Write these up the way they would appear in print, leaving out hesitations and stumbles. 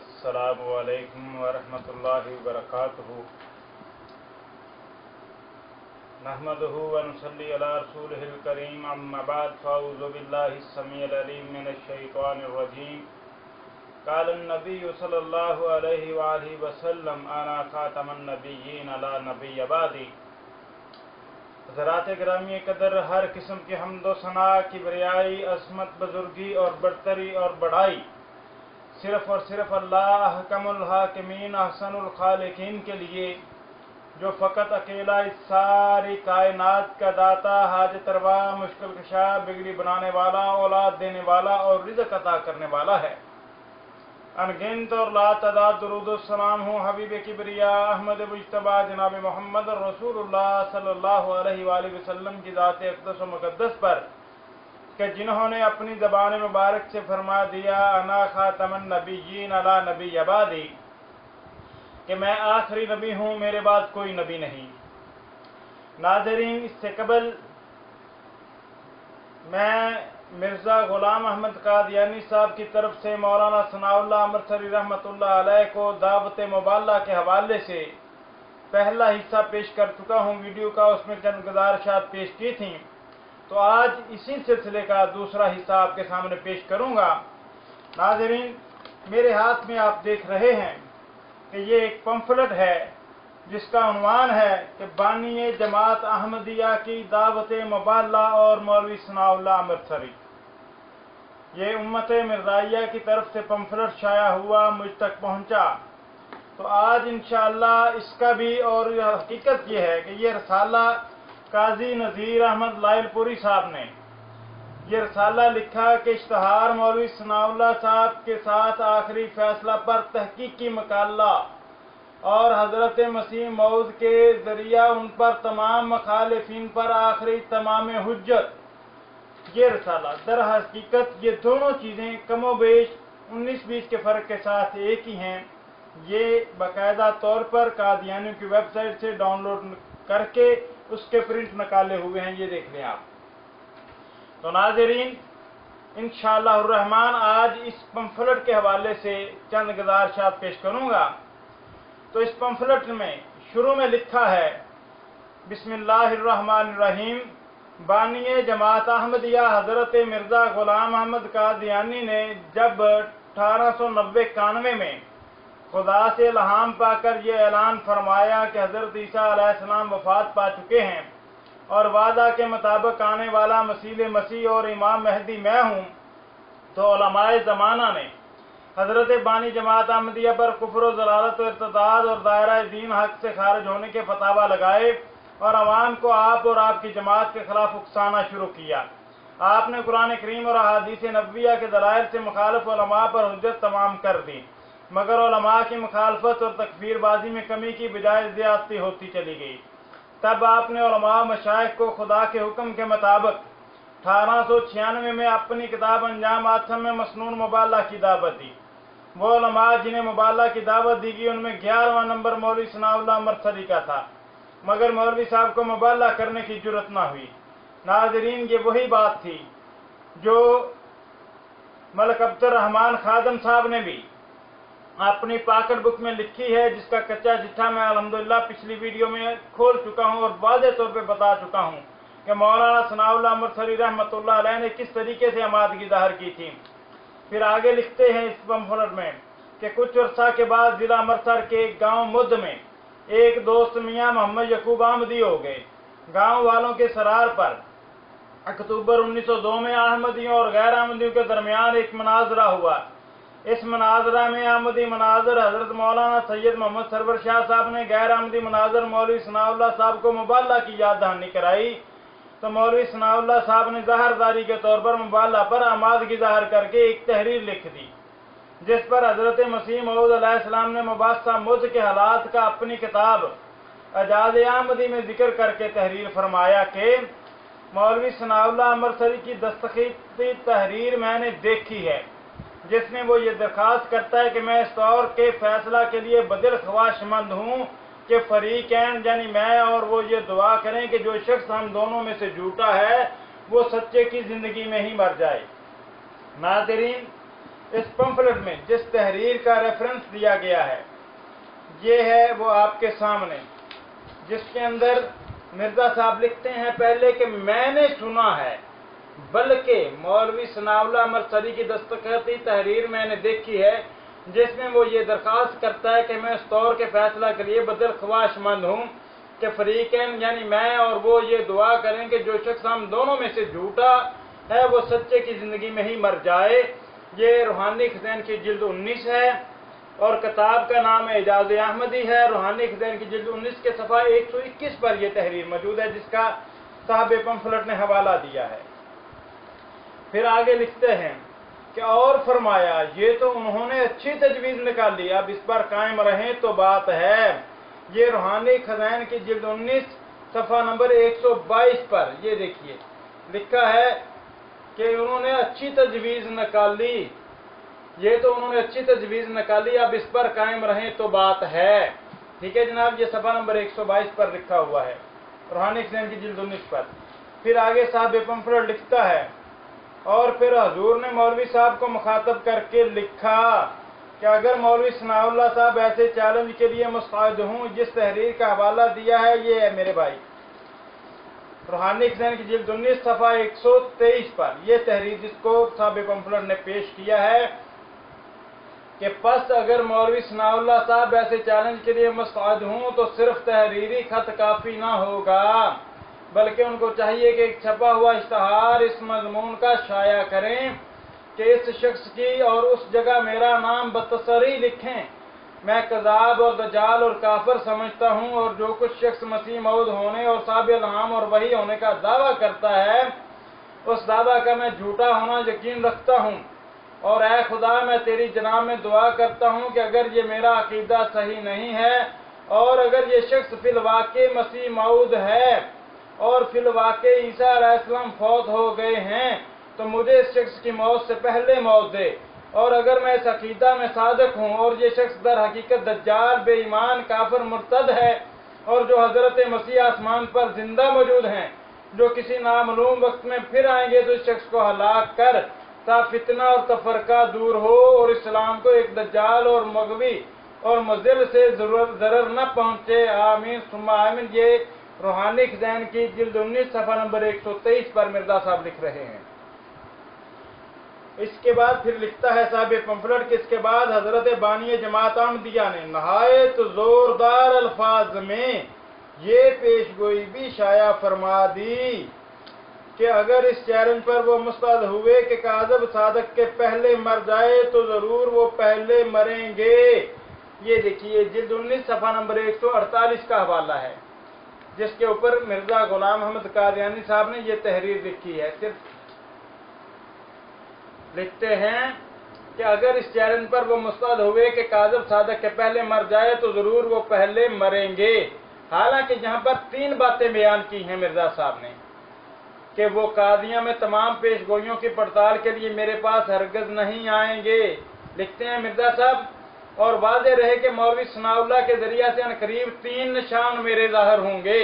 अस्सलामु अलैकुम वरहमतुल्लाहि वबरकातुहू। नहमदुहू व नुसल्ली अला रसूलिहिल करीम, अम्मा बाद, फ़अऊज़ु बिल्लाहि स्समीइल अलीम मिनश शैतानिर रजीम। क़ाल अन्नबिय्यु सल्लल्लाहु अलैहि व आलिहि वसल्लम, अना ख़ातमुन नबिय्यीन ला नबिय्य बअदी। हज़रात गिरामी कदर, हर किस्म की हम्दो सना, किबरियाई, अज़मत, बुजुर्गी और बरतरी और बढ़ाई सिर्फ और सिर्फ अल्लाह अहकमुल हाकिमीन अहसनुल खालिकीन के लिए, जो फ़कत अकेला इस सारी कायनात का दाता, हाजत रवा, मुश्किल कशा, बिगड़ी बनाने वाला, औलाद देने वाला और रिज़्क़ अता करने वाला है। अनगिनत और लातदाद दुरूद सलाम हो हबीब किबरिया अहमद मुज्तबा जनाब मोहम्मद रसूलुल्लाह सल्लल्लाहु अलैहि वसल्लम की ज़ात अक़दस व मुक़द्दस पर, कि जिन्होंने अपनी ज़बान मुबारक से फरमा दिया, अना ख़ातमुन नबिय्यीन ला नबिय्य बअदी, कि मैं आखिरी नबी हूँ, मेरे बाद कोई नबी नहीं। नाज़रीन, इससे कबल मैं मिर्ज़ा ग़ुलाम अहमद क़ादियानी साहब की तरफ से मौलाना सनाउल्लाह अमृतसरी रहमतुल्लाह अलैह को दावत मुबाल्ला के हवाले से पहला हिस्सा पेश कर चुका हूँ वीडियो का, उसमें चंद गुज़ारिशात पेश की थी। तो आज इसी सिलसिले का दूसरा हिस्सा आपके सामने पेश करूँगा। नाज़रीन, मेरे हाथ में आप देख रहे हैं कि ये एक पंफलेट है जिसका उन्वान है कि बानी जमात अहमदिया की दावत मुबाल्ला और मौलवी सनाउल्लाह अमृतसरी। ये उम्मत मिर्ज़ाइया की तरफ से पंफलेट शाया हुआ, मुझ तक पहुँचा। तो आज इंशाअल्लाह इसका भी, और हकीकत ये है कि ये रसाला काजी नज़ीर अहमद लाइलपुरी साहब ने ये रसाला लिखा कि इश्तहार मौलवी सनाउल्लाह साहब के साथ आखिरी फैसला पर तहकीकी मकाला और हज़रत मसीह मौद के ज़रिया उन पर तमाम मखालिफिन पर आखिरी तमाम हुज्जत। ये रसाला दर हकीकत ये दोनों चीज़ें कमोबेश 19-20 के फ़र्क के साथ एक ही हैं। ये बाकायदा तौर पर कादियानियों की वेबसाइट से डाउनलोड करके उसके प्रिंट निकाले हुए हैं, ये देख लें आप। तो नाज़रीन, इंशाअल्लाह रहमान आज इस पंफलेट के हवाले से चंद गुज़ारिशात पेश करूँगा। तो इस पंफलेट में शुरू में लिखा है, बिस्मिल्लाहिर्रहमानिर्रहीम। बानी जमात अहमदिया हज़रत मिर्ज़ा ग़ुलाम अहमद क़ादियानी ने जब 1890-91 में खुदा से इल्हाम पाकर यह ऐलान फरमाया कि हज़रत ईसा अलैहिस्सलाम वफ़ात पा चुके हैं और वादा के मुताबिक आने वाला मसीह और इमाम महदी मैं हूँ, तो उलमाए ज़माना ने हज़रत बानी जमात अहमदिया पर कुफ्र व ज़लालत व इर्तिदाद और दायरा दीन हक़ से खारिज होने के फतावा लगाए और अवाम को आप और आपकी जमात के खिलाफ उकसाना शुरू किया। आपने कुरान करीम और अहादीस नबविया के दलाइल से मुखालिफ उलमा पर हुज्जत तमाम कर दी, मगर उलमा की मुखालफत और तकफीरबाजी में कमी की बजाय ज़्यादती होती चली गई। तब आपने उलमा मशाइख को खुदा के हुक्म के मुताबिक 1896 में अपनी किताब अंजाम आथम में मसनून मुबाल्ला की दावत दी। वो उलमा जिन्हें मुबाल्ला की दावत दी गई उनमें 11वां नंबर मौलवी सनाउल्लाह अमृतसरी का था, मगर मौलवी साहब को मुबाल्ला करने की जुर्रत ना हुई। नाज़रीन, ये वही बात थी जो मलिक अब्दुर्रहमान खादम साहब ने भी अपनी पाकट बुक में लिखी है, जिसका कच्चा चिट्ठा मैं अल्हम्दुलिल्लाह पिछली वीडियो में खोल चुका हूँ और वाज़ेह तौर पे बता चुका हूँ कि मौलाना सनाउल्लाह अमृतसरी रहमतुल्लाह अलैह ने किस तरीके से आमादगी ज़ाहिर की थी। फिर आगे लिखते हैं इस पंफलेट में कि कुछ अरसा के बाद ज़िला अमृतसर के गाँव मुद में एक दोस्त मियाँ मोहम्मद यकूब आमदी हो गए। गाँव वालों के सरार पर अक्टूबर 1902 में अहमदियों और गैर अहमदियों के दरमियान एक मुनाजरा हुआ। इस मुनाजरा में अहमदी मुनाजर हज़रत मौलाना सैयद मोहम्मद सरवर शाह साहब ने गैर अहमदी मुनाजर मौलवी सनाउल्लाह साहब को मुबाल्ला की याद दहानी कराई। तो मौलवी सनाउल्लाह साहब ने ज़ाहिरदारी के तौर पर मुबाल्ला पर आमादगी ज़ाहिर करके एक तहरीर लिख दी, जिस पर हज़रत मसीह मऊद अलैहिस्सलाम ने मुबास्सा मुद के हालात का अपनी किताब अजाज़ अहमदी में जिक्र करके तहरीर फरमाया कि मौलवी सनाउल्लाह अमृतसरी की दस्तखती तहरीर मैंने देखी है, जिसमें वो ये दरख्वास्त करता है कि मैं इस तौर के फैसला के लिए बदिल ख्वाहिशमंद हूँ कि फरीकैन यानी मैं और वो ये दुआ करें कि जो शख्स हम दोनों में से झूठा है वो सच्चे की ज़िंदगी में ही मर जाए। नाज़रीन, इस पंफलेट में जिस तहरीर का रेफरेंस दिया गया है ये है वो आपके सामने, जिसके अंदर मिर्जा साहब लिखते हैं पहले कि मैंने सुना है, बल्कि मौलवी सनाउल्लाह मरसरी की दस्तखती तहरीर मैंने देखी है जिसमें वो ये दरख्वास्त करता है कि मैं इस तौर के फैसला के लिए बदल ख्वाहिशमंद हूँ कि फरीकैन यानी मैं और वो ये दुआ करें कि जो शख्स हम दोनों में से झूठा है वो सच्चे की जिंदगी में ही मर जाए। ये रूहानी खज़ैन की जिल्द 19 है और किताब का नाम एजाज अहमदी है। रूहानी खज़ैन की जिल्द 19 के सफ़ा 121 पर यह तहरीर मौजूद है जिसका साहब पंफलेट ने हवाला दिया है। फिर आगे लिखते हैं कि और फरमाया ये तो उन्होंने अच्छी तजवीज़ निकाली, अब इस पर कायम रहें तो बात है। ये रूहानी खज़ैन की जिल्द 19 सफ़ा नंबर 122 पर ये देखिए लिखा है कि उन्होंने अच्छी तजवीज़ निकाली, ये तो उन्होंने अच्छी तजवीज़ निकाली, अब इस पर कायम रहें तो बात है। ठीक है जनाब, ये सफ़ा नंबर 122 पर लिखा हुआ है रूहानी खज़ैन की जिल्द 19 पर। फिर आगे साहब पंफलेट लिखता है और फिर हजूर ने मौलवी साहब को मुखातब करके लिखा कि अगर मौलवी सनाउल्लाह साहब ऐसे चैलेंज के लिए मुस्तैद हूँ, जिस तहरीर का हवाला दिया है ये है मेरे भाई रूहानी खज़ैन की जिल्द 19 सफ़ा 123 पर यह तहरीर जिसको साहब पंफलेट ने पेश किया है कि पस अगर मौलवी सनाउल्लाह साहब ऐसे चैलेंज के लिए मुस्तैद हूँ तो सिर्फ तहरीरी खत काफ़ी ना होगा, बल्कि उनको चाहिए कि एक छपा हुआ इश्तहार इस मजमून का शाया करें कि इस शख्स की और उस जगह मेरा नाम बतसरी लिखें। मैं कज़ाब और दजाल और काफिर समझता हूँ और जो कुछ शख्स मसीह मौद होने और साहब इल्हाम और वही होने का दावा करता है उस दावा का मैं झूठा होना यकीन रखता हूँ। और ऐ खुदा मैं तेरी जनाब में दुआ करता हूँ कि अगर ये मेरा अकीदा सही नहीं है और अगर ये शख्स फिलवाक़े मसीह मौद है और फिलवाक़े ईसा अलैहिस्सलाम फौत हो गए हैं तो मुझे इस शख्स की मौत से पहले मौत दे। और अगर मैं इस अकीदा में सादक हूँ और ये शख्स दर हकीकत दज्जाल बेईमान काफिर मुर्तद है और जो हजरत मसीह आसमान पर जिंदा मौजूद हैं जो किसी नामालूम वक्त में फिर आएंगे तो इस शख्स को हलाक कर ताकि फितना और तफरका दूर हो और इस्लाम को एक दज्जाल और मगवी और मजिल से जरर न पहुँचे। आमीन सुम्मा आमीन। ये रूहानी खज़ैन की जिल्द 19 सफ़ा नंबर 123 पर मिर्जा साहब लिख रहे हैं। इसके बाद फिर लिखता है साहब पंफलेट के इसके बाद हजरत बानी जमात अहमदिया ने नहायत जोरदार अल्फाज में ये पेशगोई भी शाया फरमा दी कि अगर इस चैलेंज पर वो मुस्तैद हुए कि काज़ब सादक के पहले मर जाए तो जरूर वो पहले मरेंगे। ये देखिए जिल्द 19 सफ़ा नंबर 148 का हवाला है जिसके ऊपर मिर्जा गुलाम अहमद कादियानी साहब ने ये तहरीर लिखी है। सिर्फ लिखते हैं कि अगर इस चैलेंज पर वो मुस्तैद हुए कि काज़ब सादक के पहले मर जाए तो जरूर वो पहले मरेंगे। हालांकि यहाँ पर 3 बातें बयान की हैं मिर्जा साहब ने कि वो कादियां में तमाम पेशगोइयों की पड़ताल के लिए मेरे पास हरगज नहीं आएंगे। लिखते हैं मिर्जा साहब और वाज़ेह रहे कि मौलवी सनाउल्लाह के जरिया से अनकरीब 3 निशान मेरे ज़ाहिर होंगे।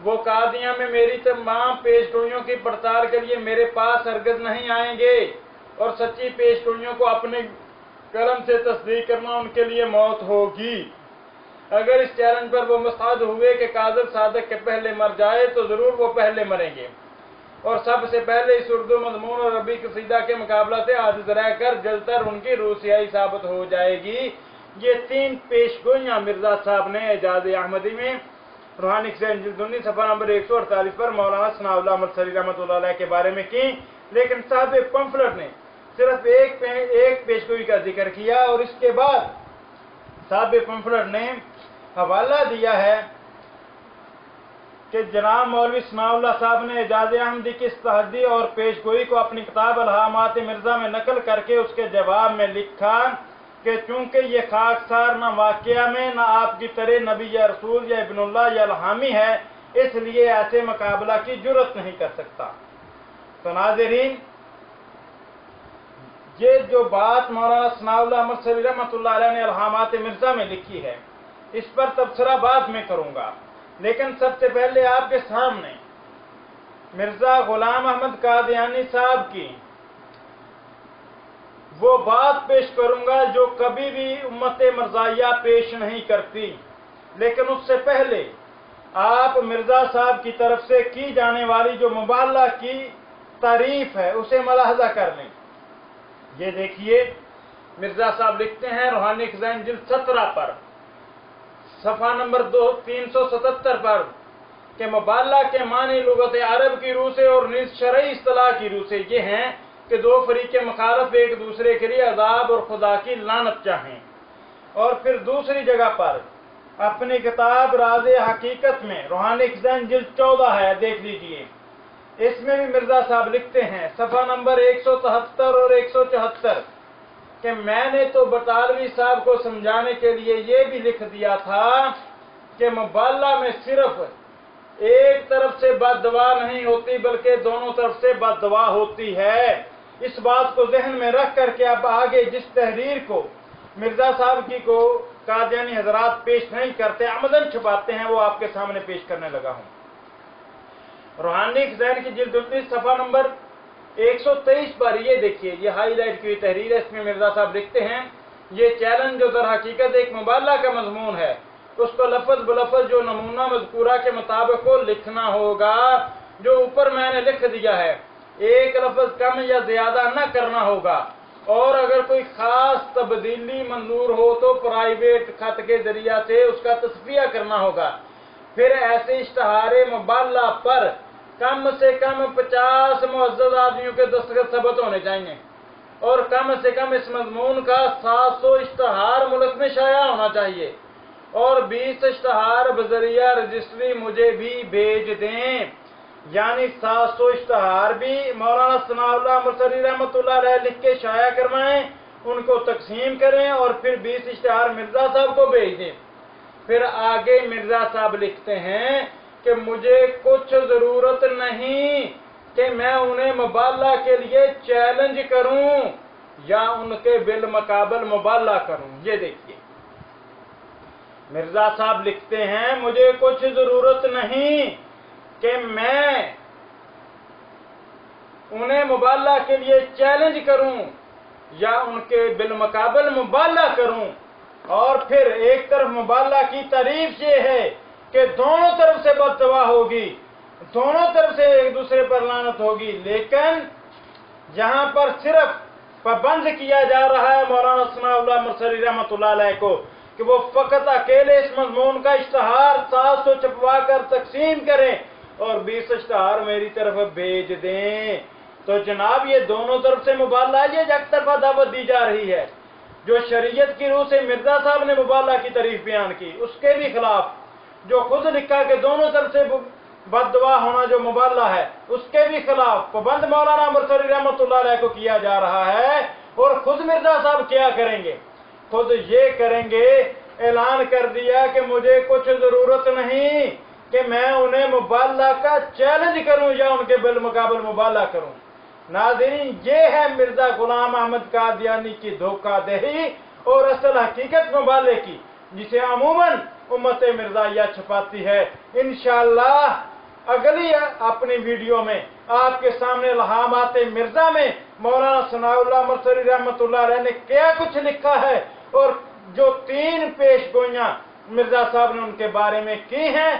वो कादियां में मेरी तमाम पेशगोइयों की पड़ताल के लिए मेरे पास हरगज नहीं आएंगे और सच्ची पेशगोइयों को अपने कलम से तस्दीक करना उनके लिए मौत होगी। अगर इस चैलेंज पर वो मुस्तैद हुए कि काज़ब सादक के पहले मर जाए तो जरूर वो पहले मरेंगे और सबसे पहले इस उर्दू मजमून और अरबी कसीदा के मुकाबला से आजिज़ रहकर जलतर उनकी रूसियाई साबित हो जाएगी। ये 3 पेशगोइयाँ मिर्जा साहब ने एजाज अहमदी में रूहानी खज़ैन जिल्द 19 सफ़ा नंबर 148 पर मौलाना सनाउल्लाह मरसरी रहमतुल्लाह अलैह के बारे में की, लेकिन साहब पंफलेट ने सिर्फ एक पेशगोई का जिक्र किया और इसके बाद साहब पंफलेट ने हवाला दिया है कि जनाब मौलवी सनाउल्लाह साहब ने एजाज अहमदी की इस तहद्दी और पेशगोई को अपनी किताब अलहामात मिर्जा में नकल करके उसके जवाब में लिखा कि चूंकि ये खाकसार न वाक़या में न आपकी तरह नबी या रसूल या इब्नुल्लाह या इल्हामी है इसलिए ऐसे मुकाबला की जुर्रत नहीं कर सकता। तो नाज़रीन ये जो बात मौलाना सनाउल्लाह मरसरी रहमतुल्लाह अलैह ने अलहामात मिर्जा में लिखी है इस पर तबसरा बाद में करूंगा, लेकिन सबसे पहले आपके सामने मिर्जा गुलाम अहमद कादियानी साहब की वो बात पेश करूंगा जो कभी भी उम्मत मरज़ाइया पेश नहीं करती। लेकिन उससे पहले आप मिर्जा साहब की तरफ से की जाने वाली जो मुबालगा की तारीफ है उसे मुलाहजा कर लें। ये देखिए, मिर्जा साहब लिखते हैं रूहानी खज़ाइन जिल्द 17 पर सफ़ा नंबर 377 पर कि मुबालगा के मानी लुगत अरब की रूह से और निज शरई इस्तिलाह की रूह से ये हैं कि दो फरीक मुखालफ एक दूसरे के लिए अज़ाब और खुदा की लानत चाहें। और फिर दूसरी जगह पर अपनी किताब राज़े हकीकत में रूहानी खज़ाइन जिल्द 14 है, देख लीजिए। इसमें भी मिर्जा साहब लिखते हैं सफ़ा नंबर 173 और 174 कि मैंने तो बटालवी साहब को समझाने के लिए ये भी लिख दिया था कि मुबालगा में सिर्फ एक तरफ से बद्दुआ नहीं होती बल्कि दोनों तरफ से बद्दुआ होती है। इस बात को जहन में रख करके अब आगे जिस तहरीर को मिर्जा साहब की को कादियानी हजरात पेश नहीं करते, अमदन छुपाते हैं, वो आपके सामने पेश करने लगा हूं। रूहानी खज़ाइन की जिल्द 19 सफ़ा नंबर 123 पर ये देखिए, ये हाईलाइट की हुई तहरीर है। इसमें मिर्जा साहब लिखते हैं ये चैलेंज जो दर हकीकत एक मुबालगा का मजमून है उसको लफ्ज बलफ्ज जो नमूना मज़कूरा के मुताबिक को लिखना होगा। जो ऊपर मैंने लिख दिया है एक लफ्ज कम या ज्यादा न करना होगा, और अगर कोई खास तब्दीली मंजूर हो तो प्राइवेट खत के जरिया से उसका तस्फिया करना होगा। फिर ऐसे इश्तहारे मुबालगा पर कम से कम 50 मुअज़्ज़ज़ आदमियों के दस्तखत सबत होने चाहिए, और कम से कम इस मजमून का 700 इश्तहार मुल्क में शाया होना चाहिए, और 20 इश्तहार बजरिया रजिस्ट्री मुझे भी भेज दें। यानी 700 इश्तहार भी मौलाना सनाउल्लाह मुरसली रहमतुल्लाह अलैह लिख के शाया करवाएं, उनको तकसीम करें, और फिर 20 इश्तहार मिर्जा साहब को भेज दें। फिर आगे मिर्जा साहब लिखते हैं कि मुझे कुछ जरूरत नहीं कि मैं उन्हें मुबालगा के लिए चैलेंज करूं या उनके बिल मुकाबल मुबालगा करूं। ये देखिए, मिर्जा साहब लिखते हैं मुझे कुछ जरूरत नहीं कि मैं उन्हें मुबालगा के लिए चैलेंज करूं या उनके बिल मुकाबल मुबालगा करूं। और फिर एक तरफ मुबालगा की तारीफ ये है कि दोनों तरफ से बद्दुआ होगी, दोनों तरफ से एक दूसरे पर लानत होगी, लेकिन जहां पर सिर्फ पाबंद किया जा रहा है मौलाना सनाउल्लाह मुरसली रहमतुल्लाह अलैह को कि वो फकत अकेले इस मजमून का इश्तहार 700 छपवा कर तकसीम करें और 20 इश्तहार मेरी तरफ भेज दें। तो जनाब ये दोनों तरफ से मुबालगा, ये एक तरफा दावत दी जा रही है। जो शरीयत की रूह से मिर्जा साहब ने मुबालगा की तारीफ बयान की उसके भी खिलाफ, जो खुद लिखा कि दोनों तरफ से बद्दुआ होना जो मुबालगा है उसके भी खिलाफ पाबंद मौलाना मुरसली रहमतुल्लाह अलैह को किया जा रहा है। और खुद मिर्जा साहब क्या करेंगे, खुद ये करेंगे, ऐलान कर दिया कि मुझे कुछ जरूरत नहीं कि मैं उन्हें मुबालगा का चैलेंज करूं या उनके बिल मुकाबल मुबालगा करूं। नाज़रीन, ये है मिर्जा गुलाम अहमद कादियानी की धोखाधड़ी और असल हकीकत मुबालगे की, जिसे अमूमन उम्मत मिर्जाइया छुपाती है। इंशाअल्लाह अगली अपनी वीडियो में आपके सामने इल्हामात मिर्जा में मौलाना सनाउल्लाह मुरसली रहमतुल्लाह अलैह ने क्या कुछ लिखा है और जो 3 पेशगोइयां मिर्जा साहब ने उनके बारे में की हैं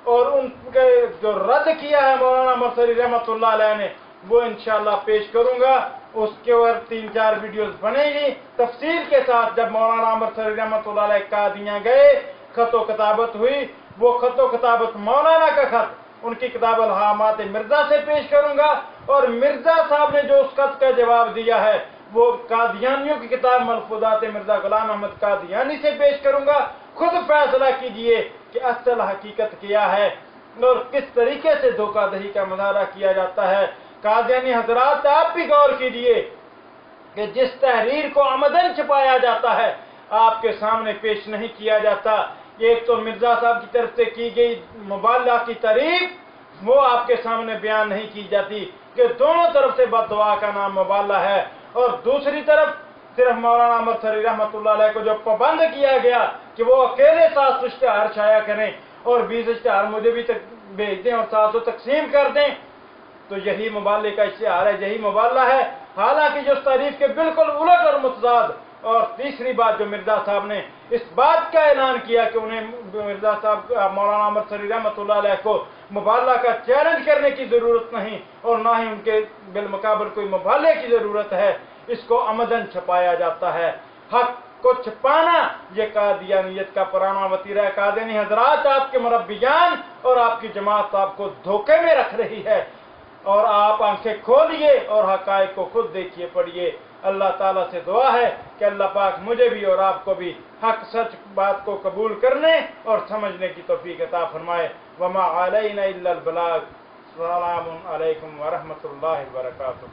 और उनके जो रद्द किया है मौलाना मुरसली रहमतुल्लाह अलैह ने, वो इंशाअल्लाह पेश करूंगा। उसके ऊपर 3-4 वीडियोस बनेगी तफसील के साथ। जब मौलाना मुरसली रहमतुल्लाह अलैह कादियां गए, खतो किताबत हुई, वो खतो किताबत मौलाना का खत उनकी किताब इल्हामात मिर्जा से पेश करूंगा, और मिर्जा साहब ने जो उस खत का जवाब दिया है वो कादियानियों की किताब मलफूजात मिर्जा गुलाम अहमद कादियानी से पेश करूंगा। खुद फैसला कीजिए कि असल हकीकत क्या है और किस तरीके से धोखाधड़ी का मुजाहरा किया जाता है। कादियानी हजरात, आप भी गौर कीजिए कि जिस तहरीर को आमदन छुपाया जाता है आपके सामने पेश नहीं किया जाता। एक तो मिर्जा साहब की तरफ से की गई मुबालगा की तारीफ, वो आपके सामने बयान नहीं की जाती कि दोनों तरफ से बद्दुआ का नाम मुबालगा है, और दूसरी तरफ सिर्फ मौलाना मुरसली रहमतुल्लाह अलैह को जो पाबंद किया गया कि वो अकेले 700 इश्तहार शाया करें और 20 इश्तहार मुझे भी भेज दें और 700 तकसीम कर दें, तो यही मुबालगे का इश्तहार है, यही मुबालगा है। حالانکہ جو اس تعریف کے بالکل الٹ اور متضاد۔ اور تیسری بات جو مرزا صاحب نے اس بات کا اعلان کیا کہ انہیں مرزا صاحب مولانا احمد سری رحمۃ اللہ علیہ کو مبالغہ کا چیلنج کرنے کی ضرورت نہیں اور نہ ہی ان کے بالمقابل کوئی مبالغے کی ضرورت ہے، اس کو عمدن چھپایا جاتا ہے۔ حق کو چھپانا یہ قادیانیت کا پرانا وتیرہ ہے۔ قادیانی حضرات، آپ کے مربیان اور آپ کی جماعت آپ کو دھوکے میں رکھ رہی ہے، اور آپ آنکھیں کھولیے اور حقائق کو خود دیکھیے، پڑھیے۔ اللہ تعالیٰ سے دعا ہے کہ اللہ پاک مجھے بھی اور آپ کو بھی حق سچ بات کو قبول کرنے اور سمجھنے کی توفیق عطا فرمائے۔ وما علینا الا البلاغ۔ السلام علیکم ورحمۃ اللہ وبرکاتہ۔